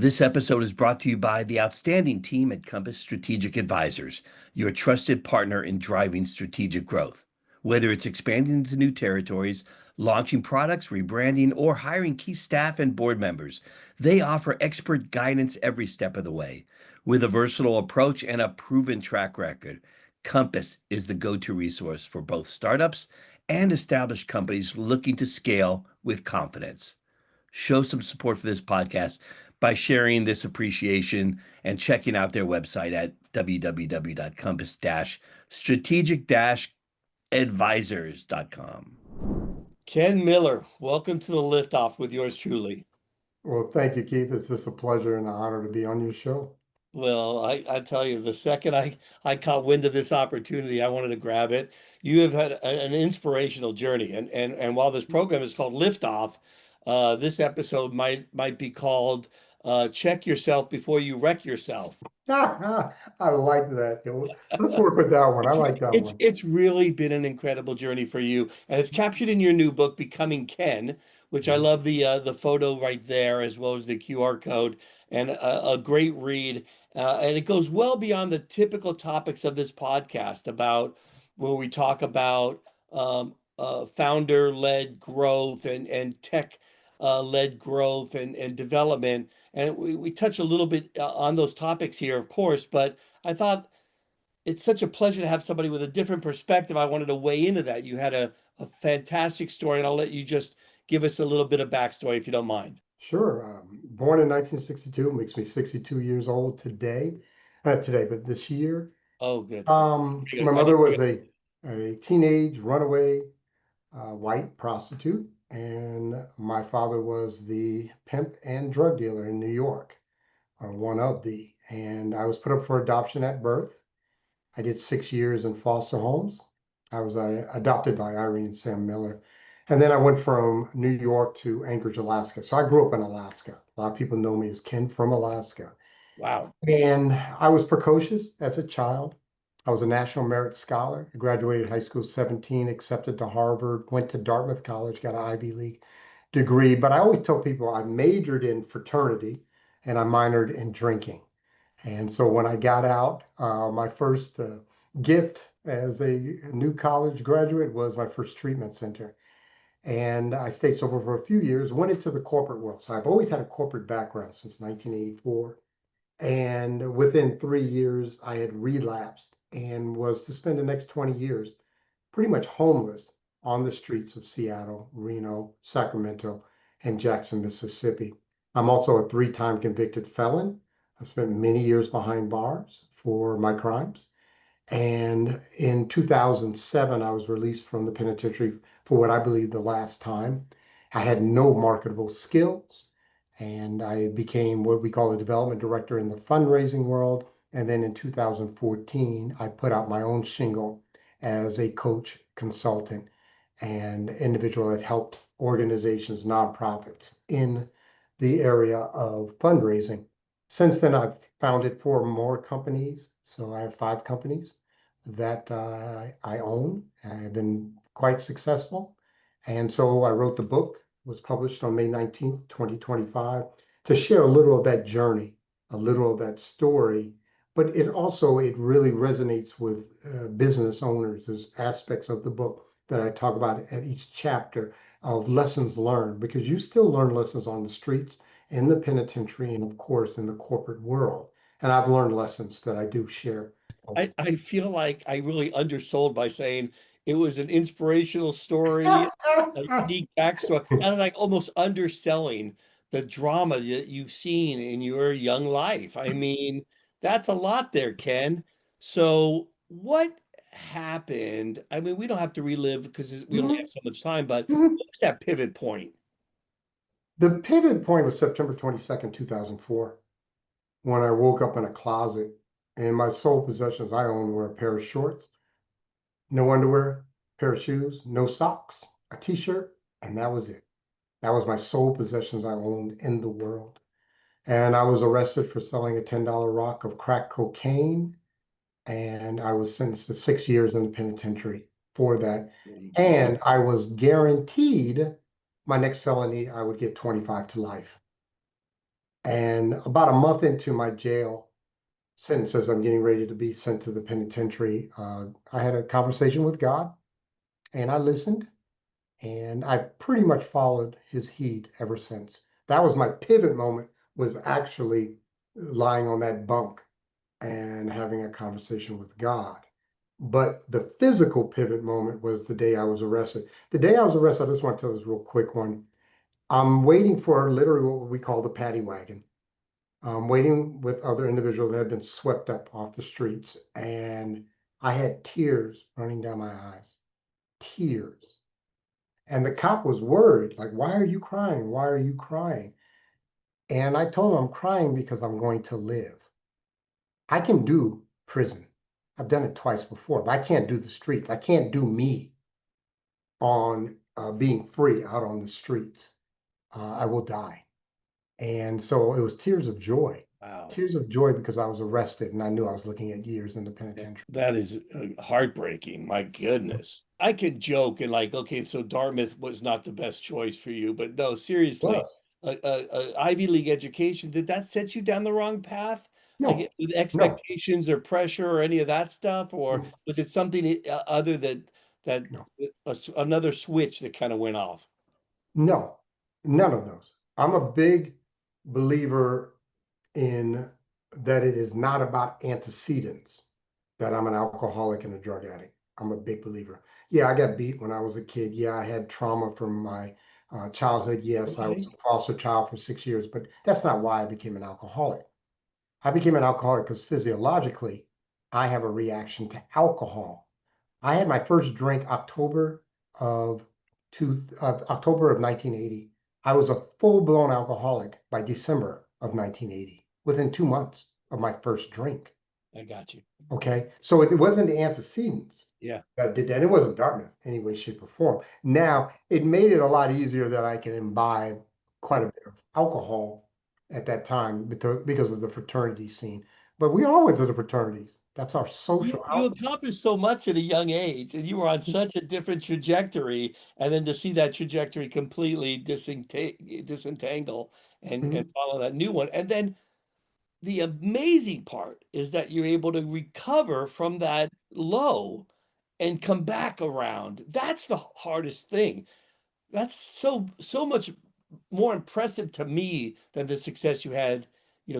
This episode is brought to you by the outstanding team at Compass Strategic Advisors, your trusted partner in driving strategic growth. Whether it's expanding into new territories, launching products, rebranding, or hiring key staff and board members, they offer expert guidance every step of the way. With a versatile approach and a proven track record, Compass is the go-to resource for both startups and established companies looking to scale with confidence. Show some support for this podcast by sharing this appreciation and checking out their website at www.compass-strategic-advisors.com. Ken Miller, welcome to the Liftoff with yours truly. Well, thank you, Keith. It's just a pleasure and an honor to be on your show. Well, I tell you, the second I caught wind of this opportunity, I wanted to grab it. You have had an inspirational journey, and while this program is called Liftoff, this episode might be called Check Yourself Before You Wreck Yourself. I like that. Let's work with that one. I like that one. It's really been an incredible journey for you, and it's captured in your new book, Becoming Ken, which I love the photo right there, as well as the QR code, and a great read. And it goes well beyond the typical topics of this podcast about where we talk about founder-led growth and tech-led growth and development. And we touch a little bit on those topics here, of course, but I thought it's such a pleasure to have somebody with a different perspective. I wanted to weigh into that. You had a fantastic story, and I'll let you just give us a little bit of backstory if you don't mind. Sure. Born in 1962, makes me 62 years old today. Not today, but this year. Oh, good. My mother was a teenage runaway white prostitute, and my father was the pimp and drug dealer in New York, or one of the. And I was put up for adoption at birth. I did 6 years in foster homes. I was adopted by Irene and Sam Miller. And then I went from New York to Anchorage, Alaska. So I grew up in Alaska. A lot of people know me as Ken from Alaska. Wow. And I was precocious as a child. I was a National Merit Scholar. I graduated high school 17, accepted to Harvard, went to Dartmouth College, got an Ivy League degree. But I always tell people I majored in fraternity and I minored in drinking. And so when I got out, my first gift as a new college graduate was my first treatment center. And I stayed sober for a few years, went into the corporate world. So I've always had a corporate background since 1984. And within 3 years, I had relapsed and was to spend the next 20 years pretty much homeless on the streets of Seattle, Reno, Sacramento, and Jackson, Mississippi. I'm also a three-time convicted felon. I've spent many years behind bars for my crimes. And in 2007, I was released from the penitentiary for what I believe the last time. I had no marketable skills, and I became what we call a development director in the fundraising world. And then in 2014, I put out my own shingle as a coach, consultant, and individual that helped organizations, nonprofits in the area of fundraising. Since then, I've founded four more companies. So I have five companies that I own. I've been quite successful. And so I wrote the book, was published on May 19th, 2025, to share a little of that journey, a little of that story. But it really resonates with business owners. There's aspects of the book that I talk about at each chapter of lessons learned, because you still learn lessons on the streets, in the penitentiary, and of course in the corporate world. And I've learned lessons that I do share. I feel like I really undersold by saying it was an inspirational story, a unique backstory. And I was like almost underselling the drama that you've seen in your young life. I mean, that's a lot there, Ken. So what happened? I mean, we don't have to relive because we only have so much time, but what was that pivot point? The pivot point was September 22nd, 2004, when I woke up in a closet and my sole possessions I owned were a pair of shorts, no underwear, pair of shoes, no socks, a t-shirt, and that was it. That was my sole possessions I owned in the world. And I was arrested for selling a $10 rock of crack cocaine, and I was sentenced to 6 years in the penitentiary for that. And I was guaranteed my next felony, I would get 25 to life. And about a month into my jail sentence, as I'm getting ready to be sent to the penitentiary, I had a conversation with God and I listened and I pretty much followed his heed ever since. That was my pivot moment, was actually lying on that bunk and having a conversation with God. But the physical pivot moment was the day I was arrested. The day I was arrested, I just want to tell this real quick one. I'm waiting for literally what we call the paddy wagon. I'm waiting with other individuals that had been swept up off the streets, and I had tears running down my eyes. Tears. And the cop was worried, like, why are you crying? Why are you crying? And I told him I'm crying because I'm going to live. I can do prison. I've done it twice before, but I can't do the streets. I can't do me on being free out on the streets. I will die. And so it was Wow. tears of joy because I was arrested and I knew I was looking at years in the Yeah, penitentiary. that is heartbreaking. My goodness. I could joke and like, okay, so Dartmouth was not the best choice for you, but no, seriously, Well, Ivy League education, did that set you down the wrong path? Like no, with no, expectations or pressure or any of that stuff, or no, was it something other that no, another switch that kind of went off? no, none of those. I'm a big believer in that it is not about antecedents that I'm an alcoholic and a drug addict. I'm a big believer. Yeah, I got beat when I was a kid. Yeah, I had trauma from my childhood. Yes, I was Okay, a foster child for 6 years, but that's not why I became an alcoholic. I became an alcoholic because physiologically, I have a reaction to alcohol. I had my first drink of October of 1980. I was a full-blown alcoholic by December of 1980, within 2 months of my first drink. I got you. Okay, so it wasn't the antecedents Yeah. that did that. It wasn't Dartmouth any way, shape, or form. Now it made it a lot easier that I can imbibe quite a bit of alcohol at that time because of the fraternity scene. But we all went to the fraternities. That's our social You outlet. accomplished so much at a young age, and you were on such a different trajectory, and then to see that trajectory completely disentangle and Mhm. follow that new one. And then the amazing part is that you're able to recover from that low and come back around. That's the hardest thing. That's so much more impressive to me than the success you had,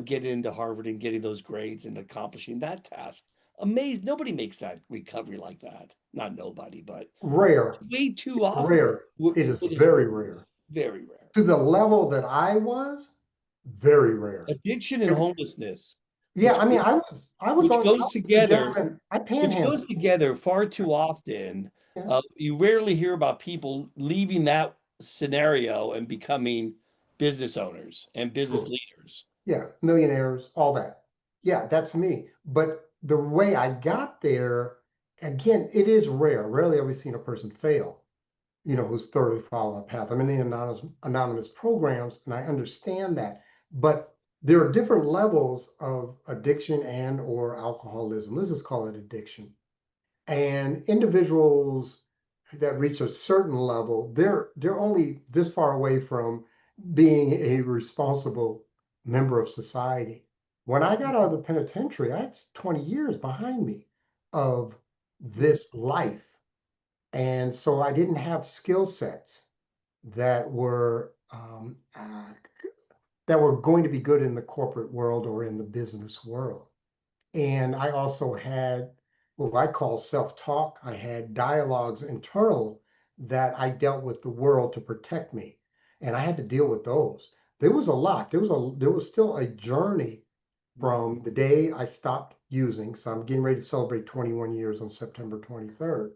getting into Harvard and getting those grades and accomplishing that task. Amazing. Nobody makes that recovery like that. Not nobody, but Rare, way too often. rare. It is It is very rare. very rare. To the level that I was, very rare. Addiction and homelessness, Yeah, which I mean, which I goes was a together, gentleman. I which panhandled. goes together far too often. Yeah, You rarely hear about people leaving that scenario and becoming business owners and business true. leaders. Yeah, millionaires, all that. Yeah, that's me. But the way I got there, again, it is rare. Rarely have we seen a person fail, who's thoroughly followed a path. I'm in the anonymous programs, and I understand that. But there are different levels of addiction and or alcoholism. Let's just call it addiction. And individuals that reach a certain level, they're only this far away from being a responsible member of society. When I got out of the penitentiary, I had 20 years behind me of this life. And so I didn't have skill sets that were going to be good in the corporate world or in the business world. And I also had what I call self-talk. I had dialogues internal that I dealt with the world to protect me. And I had to deal with those. There was a lot. There was still a journey from the day I stopped using. So I'm getting ready to celebrate 21 years on September 23rd.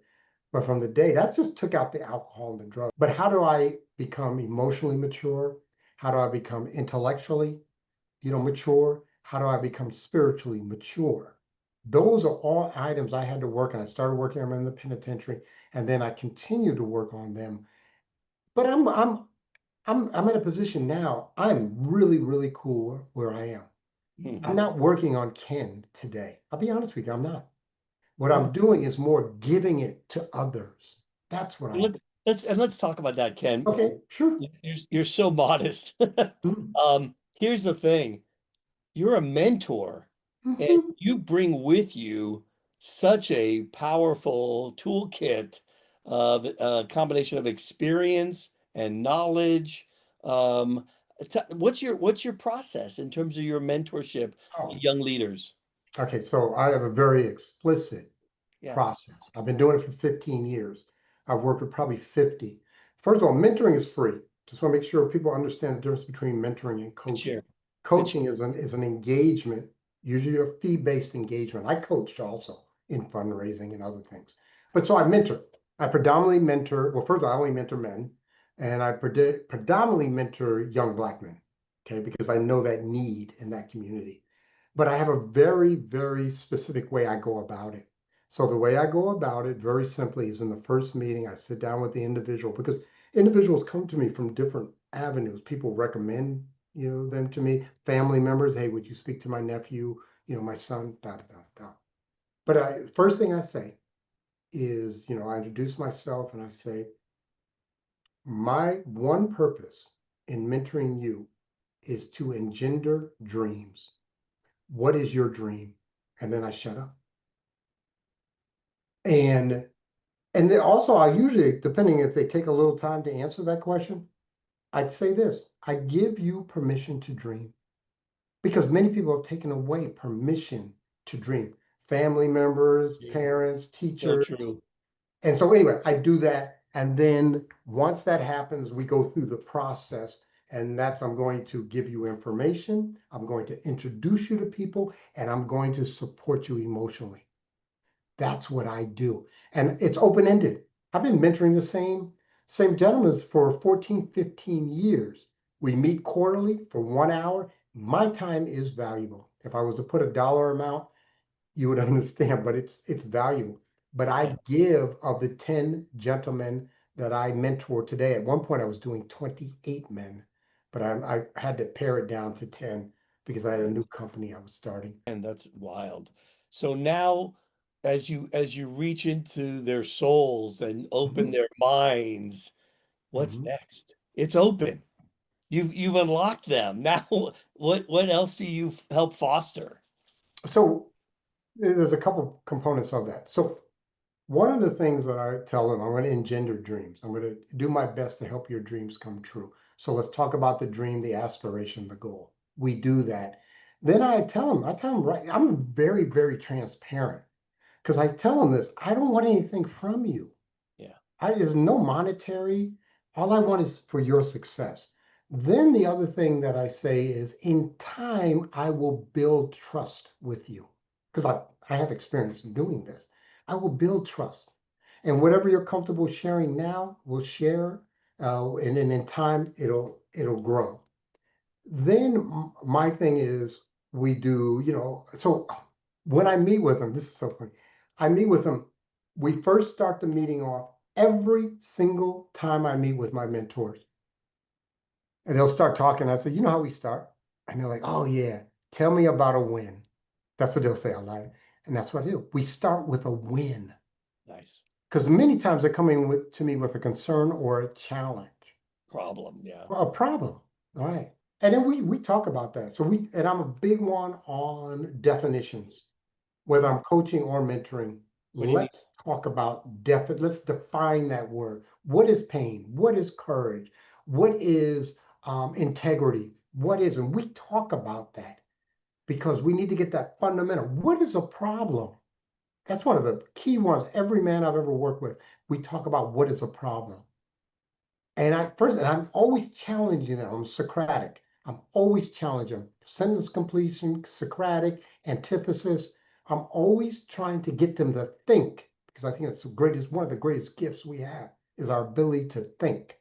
But from the day that just took out the alcohol and the drug. But how do I become emotionally mature? How do I become intellectually mature? How do I become spiritually mature? Those are all items I had to work on. I started working on them in the penitentiary, and then I continue to work on them. But I'm in a position now. I'm really, really cool where I am. I'm Mhm. not working on Ken today. I'll be honest with you, I'm not. What Mhm. I'm doing is more giving it to others. That's what I'm. Let's talk about that, Ken. Okay, sure. You're so modest. Mhm. here's the thing. You're a mentor and Mhm. you bring with you such a powerful toolkit of a combination of experience and knowledge. Um, what's your process in terms of your mentorship Oh, with young leaders? okay. So I have a very explicit Yeah, process. I've been doing it for 15 years. I've worked with probably 50. First of all, mentoring is free. Just want to make sure people understand the difference between mentoring and good coaching. share. Good Coaching share. is an engagement, usually a fee-based engagement. I coach also in fundraising and other things. But so I mentor. I predominantly mentor, well, first of all, I only mentor men, and I predominantly mentor young Black men, okay, because I know that need in that community. But I have a very, very specific way I go about it. So the way I go about it very simply is in the first meeting, I sit down with the individual because individuals come to me from different avenues. People recommend, them to me, family members. Hey, would you speak to my nephew? My son, da, da, da, da. But first thing I say is, I introduce myself and I say, my one purpose in mentoring you is to engender dreams. What is your dream? And then I shut up. And and then also I usually, depending if they take a little time to answer that question, I'd say this: I give you permission to dream because many people have taken away permission to dream. Family members, Yeah, parents, so teachers. true. And so anyway, I do that. And then once that happens, we go through the process. And that's I'm going to give you information. I'm going to introduce you to people, and I'm going to support you emotionally. That's what I do. And it's open-ended. I've been mentoring the same gentlemen for 14, 15 years. We meet quarterly for 1 hour. My time is valuable. If I was to put a dollar amount, you would understand, but it's valuable. But Yeah. I give of the 10 gentlemen that I mentor today. At one point, I was doing 28 men, but I had to pare it down to 10 because I had a new company I was starting. And that's wild. So now as you reach into their souls and open Mhm, their minds, what's mhm. next? It's open. You've unlocked them. Now what else do you help foster? So there's a couple components of that. So one of the things that I tell them, I'm going to engender dreams. I'm going to do my best to help your dreams come true. So let's talk about the dream, the aspiration, the goal. We do that. Then I tell them, right, I'm very, very transparent because I tell them this, I don't want anything from you. Yeah. There's no monetary. All I want is for your success. Then the other thing that I say is in time, I will build trust with you because I have experience in doing this. I will build trust. And whatever you're comfortable sharing now, we'll share. And then in time, it'll grow. Then my thing is we do, so when I meet with them, this is so funny. I meet with them, we first start the meeting off every single time I meet with my mentors. And they'll start talking. I say, you know how we start? And they're like, oh yeah, tell me about a win. That's what they'll say a lot. And that's what I do. We start with a win. Nice. Because many times they're coming to me with a concern or a challenge. Problem. Yeah. Well, a problem. All right. And then we talk about that. And I'm a big one on definitions, whether Okay. I'm coaching or mentoring. What do you mean? Let's talk about let's define that word. What is pain? What is courage? What is integrity? And we talk about that because we need to get that fundamental. What is a problem? That's one of the key ones. Every man I've ever worked with, we talk about what is a problem. And I'm always challenging them. I'm Socratic. I'm always challenging them. Sentence completion, Socratic, antithesis. I'm always trying to get them to think because I think it's one of the greatest gifts we have is our ability to think.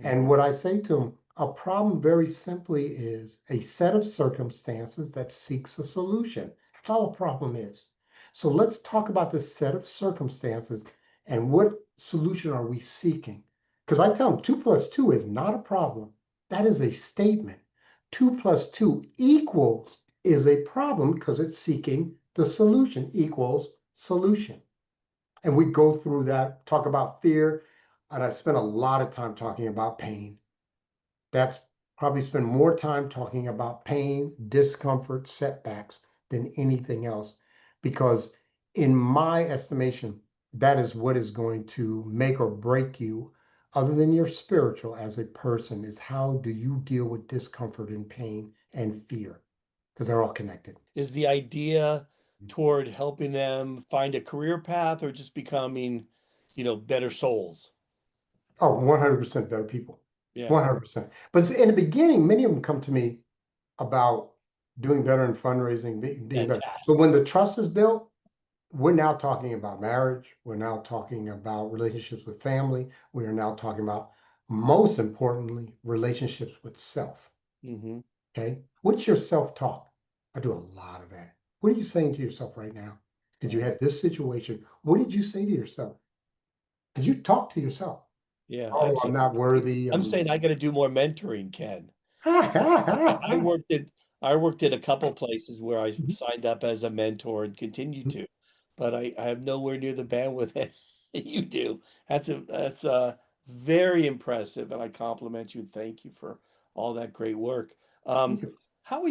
And Mhm. what I say to them, a problem very simply is a set of circumstances that seeks a solution. That's all a problem is. So let's talk about this set of circumstances and what solution are we seeking? Because I tell them 2 plus 2 is not a problem. That is a statement. 2 plus 2 equals is a problem because it's seeking the solution equals solution. And we go through that, talk about fear, and I spent a lot of time talking about pain. That's probably spend more time talking about pain, discomfort, setbacks than anything else. Because in my estimation, that is what is going to make or break you, other than your spiritual as a person, is how do you deal with discomfort and pain and fear? Because they're all connected. Is the idea toward helping them find a career path or just becoming, better souls? Oh, 100% better people. Yeah, 100%. But in the beginning, many of them come to me about doing better in fundraising, being better. But fantastic. when the trust is built, we're now talking about marriage. We're now talking about relationships with family. We are now talking about, most importantly, relationships with self. Hmm. Okay. What's your self talk? I do a lot of that. What are you saying to yourself right now? Did you Right. have this situation? What did you say to yourself? Did you talk to yourself? Yeah, Oh, I'm not worthy. I'm saying I got to do more mentoring, Ken. I I'm worked at I worked at a couple places where I signed up as a mentor and continue to, but I have nowhere near the bandwidth that you do. That's very impressive, and I compliment you and thank you for all that great work. Thank Um, you. how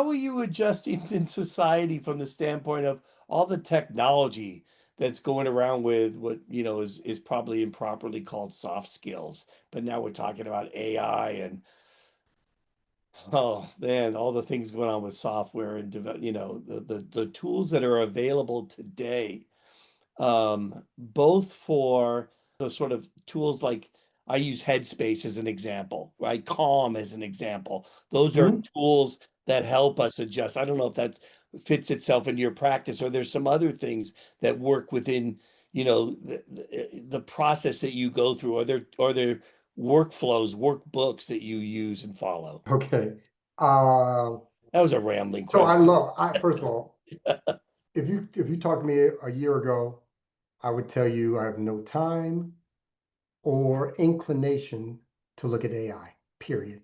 are you adjusting in society from the standpoint of all the technology that's going around with what is probably improperly called soft skills, but now we're talking about AI and oh man, all the things going on with software and the tools that are available today, both for the sort of tools like I use Headspace as an example, right? Calm as an example. Those are Mhm. tools that help us adjust. I don't know if that fits itself into your practice or there's some other things that work within, the process that you go through. Are there workflows, workbooks that you use and follow? Okay. Uh, That was a rambling so question. first of all, if you talked to me a year ago, I would tell you I have no time or inclination to look at AI, period.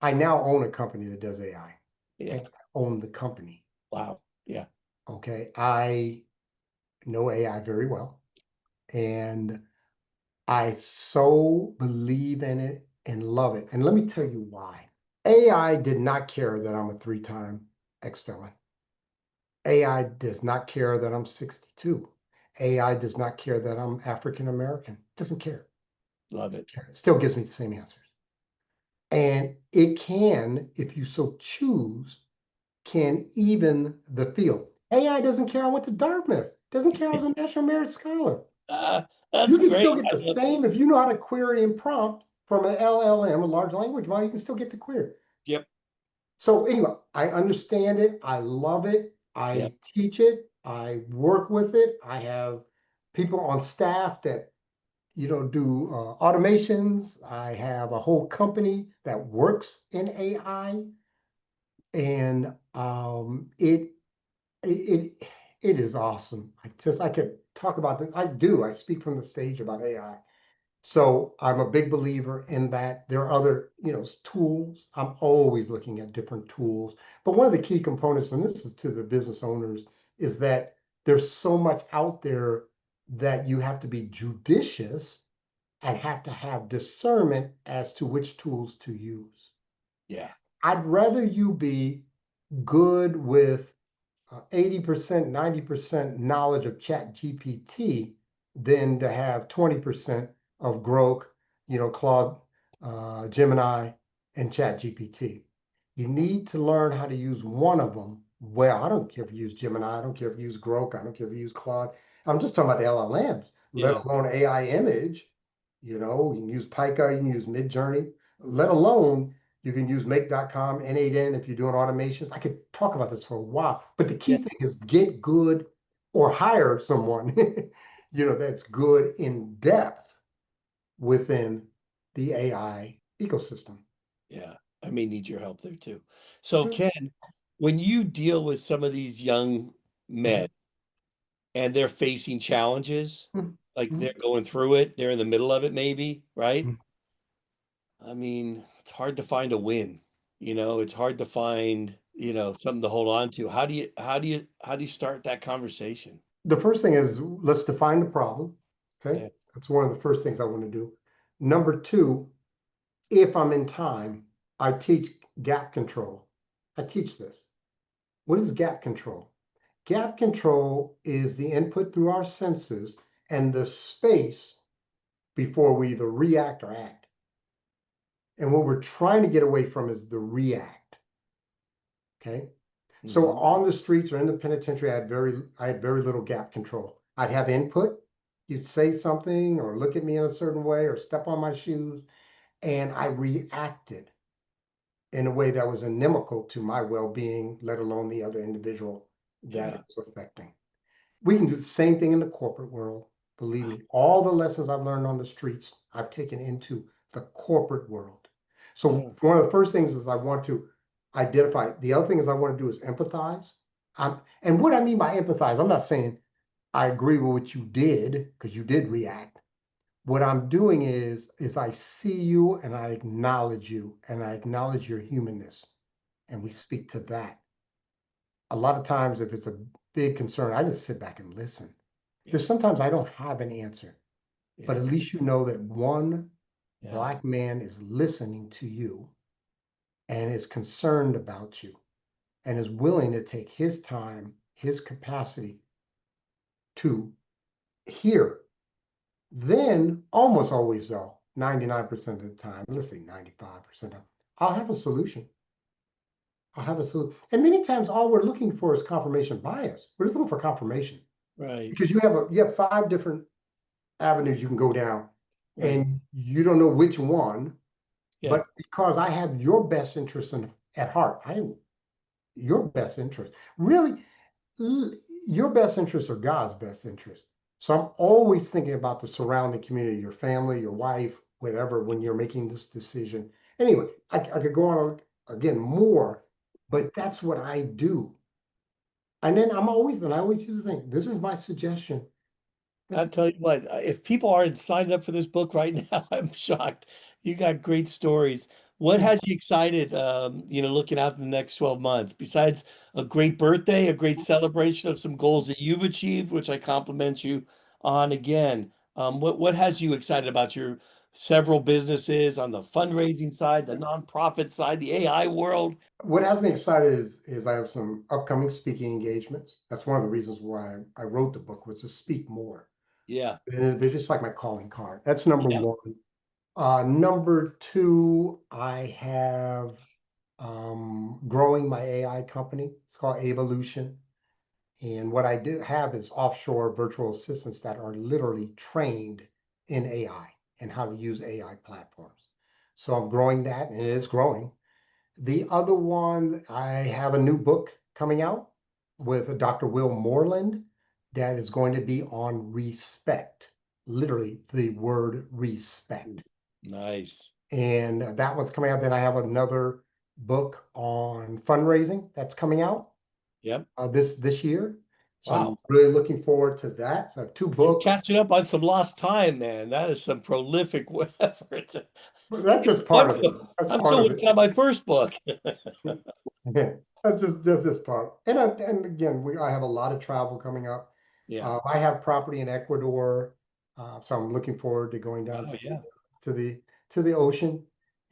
I now own a company that does AI. Yeah. Okay. I own the company. Wow. Yeah. Okay. I know AI very well. And I so believe in it and love it. And let me tell you why. AI did not care that I'm a three-time ex-felon. AI does not care that I'm 62. AI does not care that I'm African American. Doesn't care. Love it. It still gives me the same answers. And it can, if you so choose, can even the field. AI doesn't care I went to Dartmouth. Doesn't care I was a National Merit Scholar. That's You can great. still get the same if you know how to query and prompt from an LLM, a large language model. You can still get the query. Yep. So anyway, I understand it. I love it. Yep. I teach it. I work with it. I have people on staff that do automations. I have a whole company that works in AI, and it it is awesome. I could talk about this. I do. I speak from the stage about AI. So I'm a big believer in that. There are other, tools. I'm always looking at different tools. But one of the key components, and this is to the business owners, is that there's so much out there that you have to be judicious and have to have discernment as to which tools to use. Yeah. I'd rather you be good with 80%, 90% knowledge of Chat GPT than to have 20% of Grok, Claude, Gemini, and Chat GPT. You need to learn how to use one of them well. I don't care if you use Gemini, I don't care if you use Grok, I don't care if you use Claude. I'm just talking about the LLMs, let Yeah. alone AI image. You can use Pika, you can use Midjourney, let alone you can use make.com, N8N if you're doing automations. I could talk about this for a while, but the key Yeah. thing is get good or hire someone, that's good in depth within the AI ecosystem. Yeah. I may need your help there too. So, Ken, when you deal with some of these young men and they're facing challenges, like they're going through it, they're in the middle of it, maybe, right? I mean, it's hard to find a win. It's hard to find, something to hold on to. How do you start that conversation? The first thing is let's define the problem. Okay. Yeah. That's one of the first things I want to do. Number two, if I'm in time, I teach gap control. I teach this. What is gap control? Gap control is the input through our senses and the space before we either react or act. And what we're trying to get away from is the react. Okay. So Hmm. on the streets or in the penitentiary, I had very little gap control. I'd have input. You'd say something or look at me in a certain way or step on my shoes, and I reacted in a way that was inimical to my well-being, let alone the other individual that Yeah. it was affecting. We can do the same thing in the corporate world. Believe me, all the lessons I've learned on the streets, I've taken into the corporate world. So Oh, one of the first things is I want to identify. The other thing is I want to do is empathize. And what I mean by empathize, I'm not saying I agree with what you did because you did react. What I'm doing is I see you and I acknowledge you and I acknowledge your humanness and we speak to that. A lot of times, if it's a big concern, I just sit back and listen. yeah. There's sometimes I don't have an answer, but Yeah. at least you know that one Yeah. Black man is listening to you and is concerned about you and is willing to take his time, his capacity to hear. Then, almost always, though, 99% of the time, let's say 95% of, I'll have a solution. I'll have a solution. And many times, all we're looking for is confirmation bias. We're looking for confirmation Right. because you have five different avenues you can go down, Right. and you don't know which one. Yeah. But because I have your best interest at heart, I am your best interest. Really, your best interests are God's best interest. So I'm always thinking about the surrounding community, your family, your wife, whatever, when you're making this decision. Anyway, I could go on again more, but that's what I do. And then I always use the thing, this is my suggestion. I'll This, tell you what, if people aren't signed up for this book right now, I'm shocked. You got great stories. What has you excited, looking out in the next 12 months, besides a great birthday, a great celebration of some goals that you've achieved, which I compliment you on again. What has you excited about your several businesses on the fundraising side, the nonprofit side, the AI world? what has me excited is I have some upcoming speaking engagements. That's one of the reasons why I wrote the book was to speak more. Yeah. And they're just like my calling card. That's number Yeah. one. Number two, I have growing my AI company. It's called Evolution. And what I do have is offshore virtual assistants that are literally trained in AI and how to use AI platforms. So I'm growing that and it is growing. The other one, I have a new book coming out with Dr. Will Moreland that is going to be on respect, literally the word respect. Nice. And that one's coming out. Then I have another book on fundraising that's coming out Yep. this year. So I'm Wow. really looking forward to that. So I have two You're books. catching up on some lost time, man. That is some prolific effort. But that's just part One of it. book. That's I'm part still of it. working on my first book. That's this part. And again, I have a lot of travel coming up. Yeah. I have property in Ecuador, so I'm looking forward to going down Oh, yeah. to the to the ocean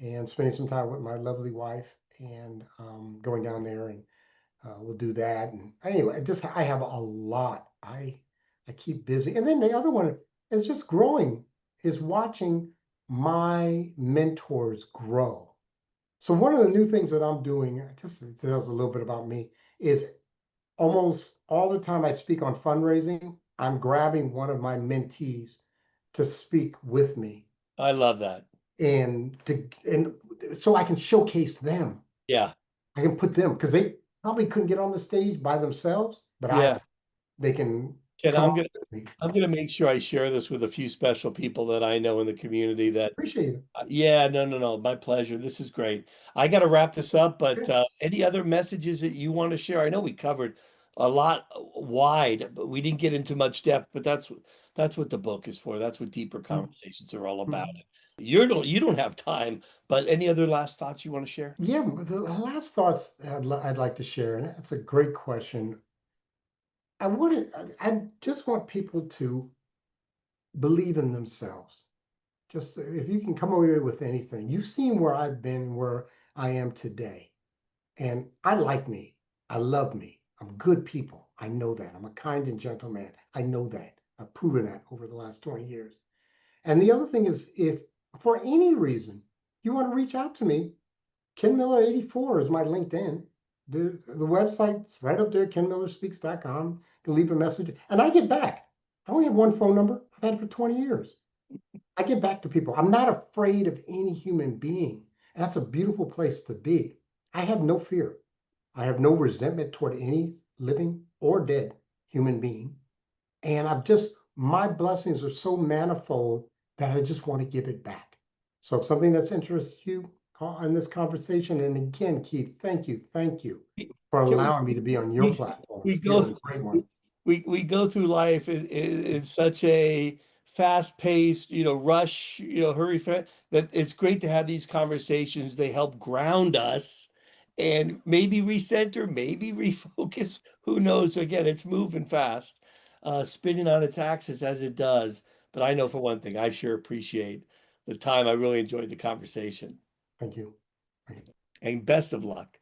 and spending some time with my lovely wife and going down there and we'll do that. And anyway, just I have a lot. I keep busy. And then the other one is just growing, is watching my mentors grow. So one of the new things that I'm doing, just to tell us a little bit about me, is almost all the time I speak on fundraising, I'm grabbing one of my mentees to speak with me I love that. and so I can showcase them. Yeah. I can put them because they probably couldn't get on the stage by themselves, but Yeah. they can Ken, come I'm on gonna with me. I'm gonna make sure I share this with a few special people that I know in the community that Appreciate it. yeah, no, no, no, my pleasure. This is great. I got to wrap this up, but Okay. any other messages that you want to share? I know we covered a lot wide, but we didn't get into much depth, but that's what the book is for. That's what deeper conversations are all about. Mhm. You don't have time, but any other last thoughts you want to share? Yeah, but the last thoughts I'd like to share, and that's a great question. I just want people to believe in themselves. Just if you can come away with anything, you've seen where I've been, where I am today. And I like me. I love me. I'm good people. I know that. I'm a kind and gentle man. I know that. I've proven that over the last 20 years. And the other thing is, if for any reason you want to reach out to me, Ken Miller 84 is my LinkedIn. The website's right up there, kenmillerspeaks.com. You can leave a message, and I get back. I only have one phone number. I've had it for 20 years. I get back to people. I'm not afraid of any human being. And that's a beautiful place to be. I have no fear. I have no resentment toward any living or dead human being. And my blessings are so manifold that I just want to give it back. So if something that's interested you in this conversation, and again, Keith, thank you for Can allowing me to be on your we platform. we You have go a great one. we go through life in such a fast-paced, rush, hurry that it's great to have these conversations. They help ground us and maybe recenter, maybe refocus. Who knows? Again, it's moving fast, spinning on its axis as it does. But I know for one thing, I sure appreciate the time. I really enjoyed the conversation. Thank you. Thank you. And best of luck.